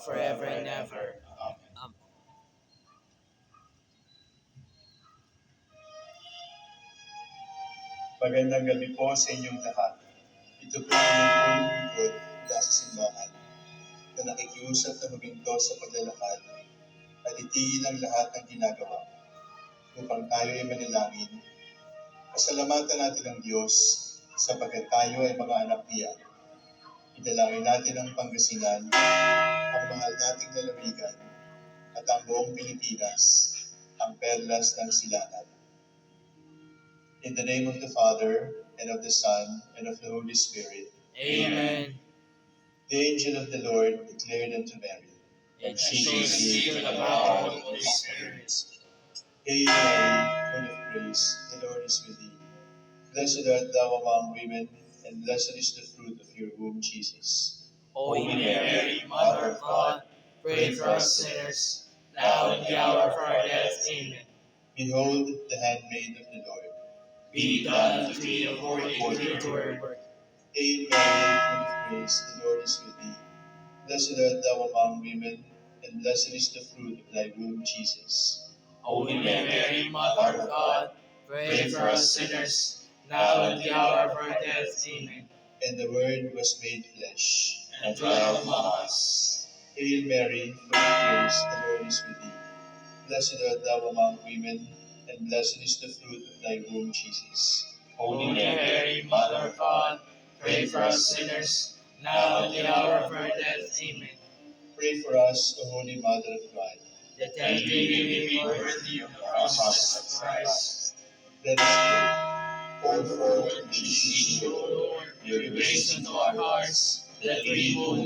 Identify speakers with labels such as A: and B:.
A: forever and ever.
B: Amen.
C: Magandang gabi po sa inyong lahat. Ito po ang inyong lingkod mula sa simbahan na nakikiusap na huminto sa paglalakad at itigil ang lahat ng ginagawa upang tayo ay manalangin. Pasalamatan natin ang Diyos sapagkat tayo ay mga anak niya. Idalangin natin ang Pangasinan, ang mahal nating lalawigan at ang buong Pilipinas, ang perlas ng silangan. In the name of the Father, and of the Son, and of the Holy Spirit.
A: Amen.
C: The angel of the Lord declared unto Mary,
A: And she received the power of the Holy Spirit.
C: Hail Mary, full of grace, the Lord is with thee. Blessed art thou among women, and blessed is the fruit of your womb, Jesus.
A: Holy Mary, Mother of God, pray for us sinners, now and the hour of our death. Amen.
C: Behold the handmaid of the Lord.
A: Be done unto me according to your word.
C: Hail Mary, full of grace, the Lord is with thee. Blessed art thou among women, and blessed is the fruit of thy womb, Jesus.
A: Holy Mary, Mother of God, pray for us sinners, now and the hour of our death. Amen.
C: And the Word was made flesh,
A: And dwelt among us.
C: Hail Mary, full of grace, the Lord is with thee. Blessed art thou among women, and blessed is the fruit of thy womb, Jesus.
A: Holy Mary, Mother of God, pray for us sinners, now and the hour of our death. Amen.
C: Pray for us, O Holy Mother of God.
A: That we may be worthy of the promises of Christ.
C: Let us pray.
B: Pour forth
A: Beseech you, O Lord, your grace into our hearts, that we will